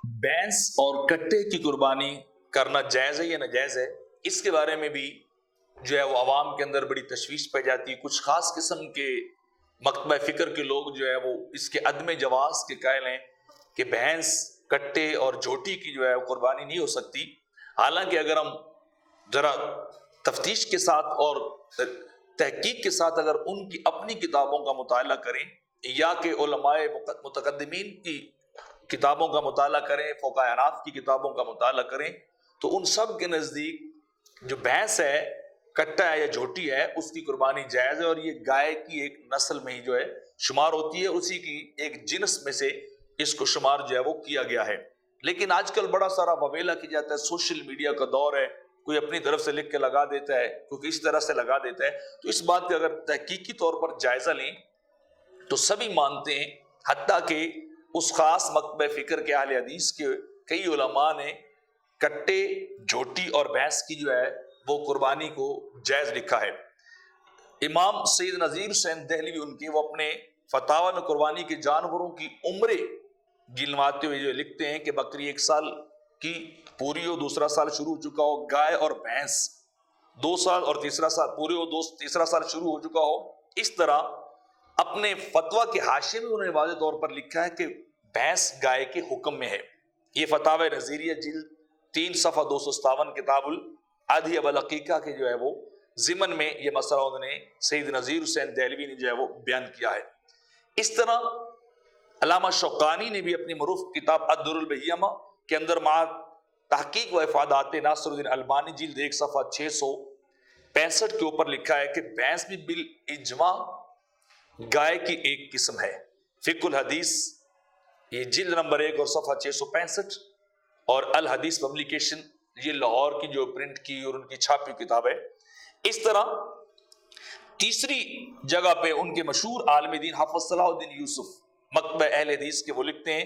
بھینس اور کٹے کی قربانی کرنا جائز ہے یا ناجائز ہے، اس کے بارے میں بھی جو ہے وہ عوام کے اندر بڑی تشویش پہ جاتی ہے۔ کچھ خاص قسم کے مکتبہ فکر کے لوگ جو ہے وہ اس کے عدم جواز کے قائل ہیں کہ بھینس، کٹے اور جھوٹی کی جو ہے وہ قربانی نہیں ہو سکتی۔ حالانکہ اگر ہم ذرا تفتیش کے ساتھ اور تحقیق کے ساتھ اگر ان کی اپنی کتابوں کا مطالعہ کریں یا کہ علماء متقدمین کی کتابوں کا مطالعہ کریں، فقہاء حناف کی کتابوں کا مطالعہ کریں، تو ان سب کے نزدیک جو بھینس ہے، کٹا ہے یا جھوٹی ہے، اس کی قربانی جائز ہے، اور یہ گائے کی ایک نسل میں ہی جو ہے شمار ہوتی ہے، اسی کی ایک جنس میں سے اس کو شمار جو ہے وہ کیا گیا ہے۔ لیکن آج کل بڑا سارا وویلا کیا جاتا ہے، سوشل میڈیا کا دور ہے، کوئی اپنی طرف سے لکھ کے لگا دیتا ہے، کوئی کسی طرح سے لگا دیتا ہے۔ تو اس بات کا اگر تحقیقی طور پر جائزہ لیں تو سبھی مانتے ہیں، حتیٰ کہ اس خاص مکتبہ فکر کے اہل حدیث کے کئی علماء نے کٹے، جھوٹی اور بھینس کی جو ہے وہ قربانی کو جائز لکھا ہے۔ امام سید نذیر حسین دہلوی ان کے وہ اپنے فتاوی میں قربانی کے جانوروں کی عمریں گنواتے ہوئے جو لکھتے ہیں کہ بکری 1 سال کی پوری ہو، دوسرا سال شروع ہو چکا ہو، گائے اور بھینس 2 سال اور تیسرا سال پورے ہو، تیسرا سال شروع ہو چکا ہو۔ اس طرح اپنے فتویٰ کے حاشیے میں انہوں نے واضح طور پر لکھا ہے کہ بھینس گائے کے حکم میں ہے۔ یہ فتاوی نظیریہ جلد 3 صفحہ 257 کتاب الادھیہ والعقیقہ کے جو ہے وہ ضمن میں یہ مسئلہ انہوں نے سید نذیر حسین دہلوی نے جو ہے وہ بیان کیا ہے۔ اس طرح علامہ شوقانی نے بھی اپنی معروف کتاب الدر البہیمہ کے اندر مع تحقیق و افادات ناصر الدین البانی جلد 1 صفحہ 665 کے اوپر لکھا ہے کہ بھینس بھی بالاجماع گائے کی ایک قسم ہے۔ فقہ الحدیث یہ جلد نمبر 1 اور صفحہ 665 اور الحدیث پبلیکیشن یہ لاہور کی جو پرنٹ کی اور ان کی چھاپی کتاب ہے۔ اس طرح تیسری جگہ پہ ان کے مشہور عالم دین حافظ صلاح الدین یوسف مکتبہ اہل حدیث کے وہ لکھتے ہیں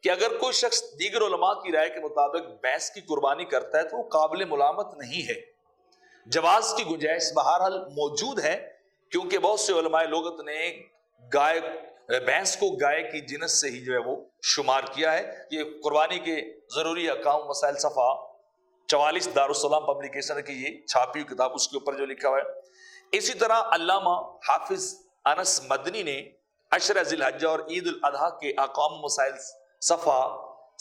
کہ اگر کوئی شخص دیگر علماء کی رائے کے مطابق بھینس کی قربانی کرتا ہے تو وہ قابل ملامت نہیں ہے۔ جواز کی گنجائش بہرحال موجود ہے، کیونکہ بہت سے علماء لغت نے بھینس کو گائے کی جنس سے ہی جو ہے وہ شمار کیا ہے۔ یہ قربانی کے ضروری احکام مسائل صفحہ 44 دارالسلام پبلیکیشن کی یہ چھاپی ہوئی کتاب، اس کے اوپر جو لکھا ہوا ہے۔ اسی طرح علامہ حافظ انس مدنی نے عشرہ ذی الحجہ اور عید الاضحیٰ کے احکام مسائل صفحہ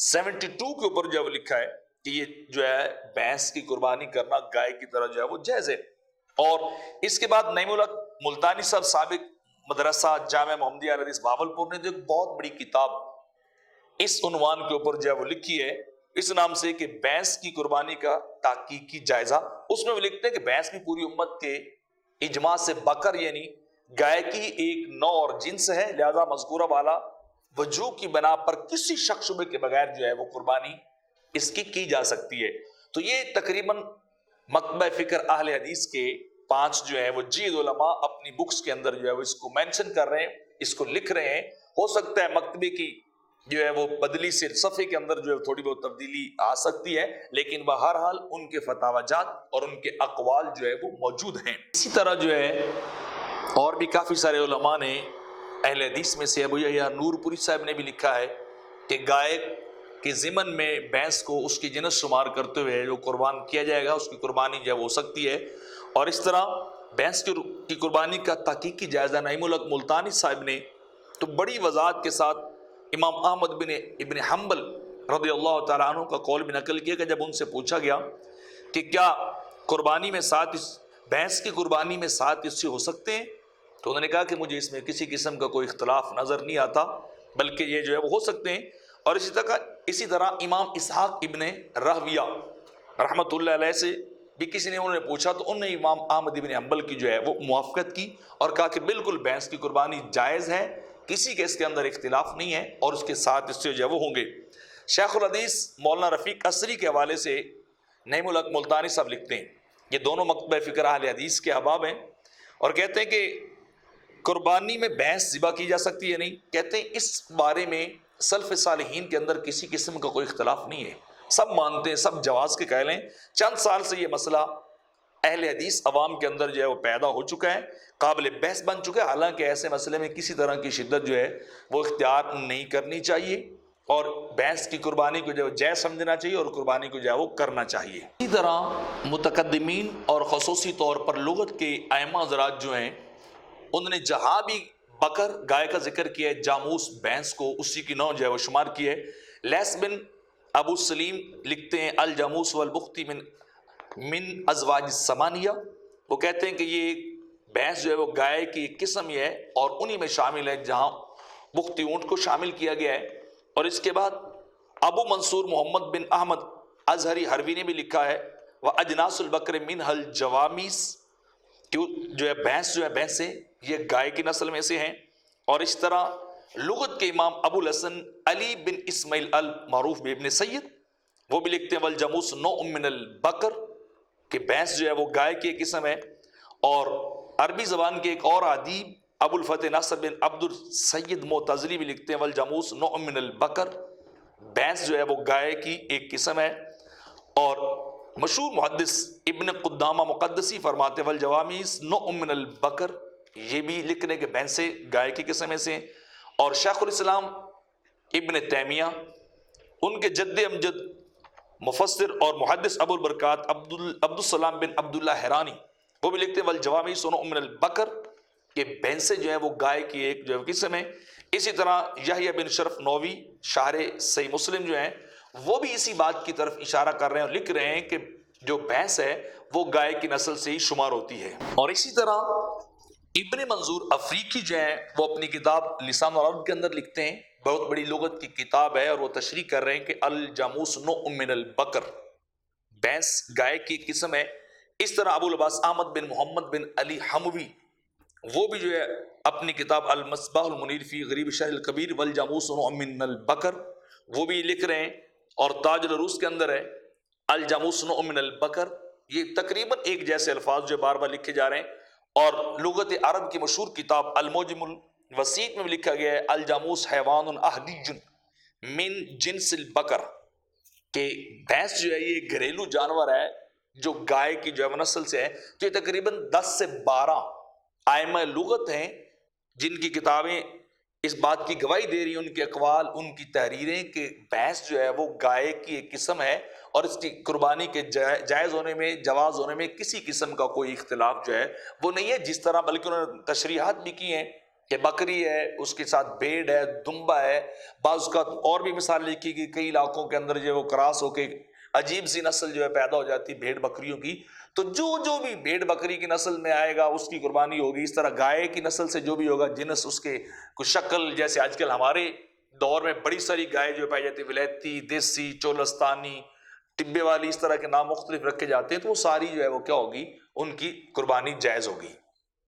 72 کے اوپر جو ہے وہ لکھا ہے کہ یہ جو ہے بھینس کی قربانی کرنا گائے کی طرح جو ہے وہ جائز ہے۔ اور اس کے بعد نعیم الحق ملتانی صاحب سابق مدرسہ جامعہ محمدیہ حدیث بہاولپور نے جو ایک بہت بڑی کتاب اس عنوان کے اوپر جو ہے وہ لکھی ہے اس نام سے کہ بھینس کی قربانی کا تحقیقی جائزہ، اس میں وہ لکھتے ہیں کہ بھینس بھی پوری امت کے اجماع سے بکر یعنی گائے کی ایک نوع اور جنس ہے، لہذا مذکورہ والا وجوہ کی بنا پر کسی شک شبے کے بغیر جو ہے وہ قربانی اس کی جا سکتی ہے۔ تو یہ تقریباً مکتبہ فکر اہل حدیث کے 5 جو ہے وہ جید علماء اپنی بکس کے اندر جو ہے وہ اس کو مینشن کر رہے ہیں، اس کو لکھ رہے ہیں۔ ہو سکتا ہے مکتبے کی جو ہے وہ بدلی سے صفحے کے اندر جو ہے تھوڑی بہت تبدیلی آ سکتی ہے، لیکن بہرحال ان کے فتاوی جات اور ان کے اقوال جو ہے وہ موجود ہیں۔ اسی طرح جو ہے اور بھی کافی سارے علماء نے اہل حدیث میں سے ابو یحییٰ نور پوری صاحب نے بھی لکھا ہے کہ گائے کے ضمن میں بھینس کو اس کی جنس شمار کرتے ہوئے جو قربان کیا جائے گا اس کی قربانی جو ہے وہ ہو سکتی ہے۔ اور اس طرح بھینس کی قربانی کا تحقیقی جائزہ نعیم الحق ملتانی صاحب نے تو بڑی وضاحت کے ساتھ امام احمد بن ابن حنبل رضی اللہ تعالیٰ عنہ کا قول بھی نقل کیا کہ جب ان سے پوچھا گیا کہ کیا قربانی میں بھینس کی قربانی میں 7 حصے ہو سکتے ہیں، تو انہوں نے کہا کہ مجھے اس میں کسی قسم کا کوئی اختلاف نظر نہیں آتا، بلکہ یہ جو ہے وہ ہو سکتے ہیں۔ اور اسی طرح امام اسحاق ابن راہویہ رحمۃ اللہ علیہ سے بھی کسی نے انہوں نے پوچھا تو انہوں نے امام احمد بن حنبل کی جو ہے وہ موافقت کی اور کہا کہ بالکل بھینس کی قربانی جائز ہے، کسی کے اس کے اندر اختلاف نہیں ہے، اور اس کے 7 حصے جو ہے وہ ہوں گے۔ شیخ الحدیث مولانا رفیق اسری کے حوالے سے نعیم الحق ملتانی صاحب لکھتے ہیں، یہ دونوں مکتبہ فکر اہل حدیث کے احباب ہیں، اور کہتے ہیں کہ قربانی میں بھینس ذبح کی جا سکتی ہے نہیں، کہتے ہیں اس بارے میں سلف صالحین کے اندر کسی قسم کا کوئی اختلاف نہیں ہے، سب مانتے ہیں، سب جواز کے قائل ہیں۔ چند سال سے یہ مسئلہ اہل حدیث عوام کے اندر جو ہے وہ پیدا ہو چکا ہے، قابل بحث بن چکا ہے، حالانکہ ایسے مسئلے میں کسی طرح کی شدت جو ہے وہ اختیار نہیں کرنی چاہیے۔ اور بھینس کی قربانی کو جو جائز سمجھنا چاہیے اور قربانی کو جو ہے وہ کرنا چاہیے۔ اسی طرح متقدمین اور خصوصی طور پر لغت کے ائمہ حضرات جو ہیں انہوں نے جہاں بھی بکر گائے کا ذکر کیا ہے، جاموس بھینس کو اسی کی نوع جو ہے وہ شمار کی ہے۔ لیس بن ابو سلیم لکھتے ہیں الجاموس والبختی من ازواج الثمانیہ، وہ کہتے ہیں کہ یہ بھینس جو ہے وہ گائے کی ایک قسم ہی ہے اور انہی میں شامل ہے جہاں بختی اونٹ کو شامل کیا گیا ہے۔ اور اس کے بعد ابو منصور محمد بن احمد ازہری حروی نے بھی لکھا ہے وہ اجناس البکر منہ الجوامیس، کہ جو ہے بھینس جو ہے بھینسیں یہ گائے کی نسل میں سے ہیں۔ اور اس طرح لغت کے امام ابو الحسن علی بن اسماعیل المعروف بن سید وہ بھی لکھتے ہیں والجاموس نوع من البکر، کہ بھینس جو ہے وہ گائے کی ایک قسم ہے۔ اور عربی زبان کے ایک اور ادیب ابو الفتح ناصر بن عبد السید معتزلی بھی لکھتے ہیں والجاموس نوع من البکر، بھینس جو ہے وہ گائے کی ایک قسم ہے۔ اور مشہور محدث ابن قدامہ مقدسی فرماتے ہیں والجوامیس نوع من البکر، یہ بھی لکھ رہے کہ بھینسیں گائے کی قسم میں سے۔ اور شیخ الاسلام ابن تیمیہ ان کے جد امجد مفسر اور محدث ابو البرکات عبد السلام بن عبداللہ حرانی وہ بھی لکھتے ہیں والجوامیس نوع من البکر، کہ بھینسیں جو ہیں وہ گائے کی ایک جو ہے قسم ہے۔ اسی طرح یحییٰ بن شرف نووی شارح صحیح مسلم جو ہیں وہ بھی اسی بات کی طرف اشارہ کر رہے ہیں اور لکھ رہے ہیں کہ جو بھینس ہے وہ گائے کی نسل سے ہی شمار ہوتی ہے۔ اور اسی طرح ابن منظور افریقی جو ہیں وہ اپنی کتاب لسان العرب کے اندر لکھتے ہیں، بہت بڑی لغت کی کتاب ہے، اور وہ تشریح کر رہے ہیں کہ الجاموس نوع من البکر، بھینس گائے کی قسم ہے۔ اس طرح ابو العباس احمد بن محمد بن علی حموی وہ بھی جو ہے اپنی کتاب المصباح المنیر فی غریب الشرح الکبیر والجاموس نوع من البکر وہ بھی لکھ رہے ہیں۔ اور تاج العروس کے اندر ہے الجاموس نوع من البکر، یہ تقریباً ایک جیسے الفاظ جو بار بار لکھے جا رہے ہیں۔ اور لغت عرب کی مشہور کتاب المعجم الوسیط میں بھی لکھا گیا ہے الجاموس حیوان اہلی من جنس البکر، کہ بھینس جو ہے یہ گھریلو جانور ہے جو گائے کی جو ہے نسل سے ہے۔ تو یہ تقریباً 10 سے 12 ائمہ لغت ہیں جن کی کتابیں اس بات کی گواہی دے رہی ہیں، ان کے اقوال، ان کی تحریریں، کہ بھینس جو ہے وہ گائے کی ایک قسم ہے اور اس کی قربانی کے جائز ہونے میں، جواز ہونے میں کسی قسم کا کوئی اختلاف جو ہے وہ نہیں ہے۔ جس طرح بلکہ انہوں نے تشریحات بھی کی ہیں کہ بکری ہے، اس کے ساتھ بھیڑ ہے، دمبا ہے، بعض کا اور بھی مثال لکھی کہ کئی علاقوں کے اندر جو وہ کراس ہو کے عجیب سی نسل جو ہے پیدا ہو جاتی بھیڑ بکریوں کی، تو جو بھی بھیڑ بکری کی نسل میں آئے گا اس کی قربانی ہوگی۔ اس طرح گائے کی نسل سے جو بھی ہوگا جنس اس کے کچھ شکل، جیسے آج کل ہمارے دور میں بڑی ساری گائے جو پائی جاتی ہے، ولایتی، دیسی، چولستانی، ٹبے والی، اس طرح کے نام مختلف رکھے جاتے ہیں، تو وہ ساری جو ہے وہ کیا ہوگی، ان کی قربانی جائز ہوگی۔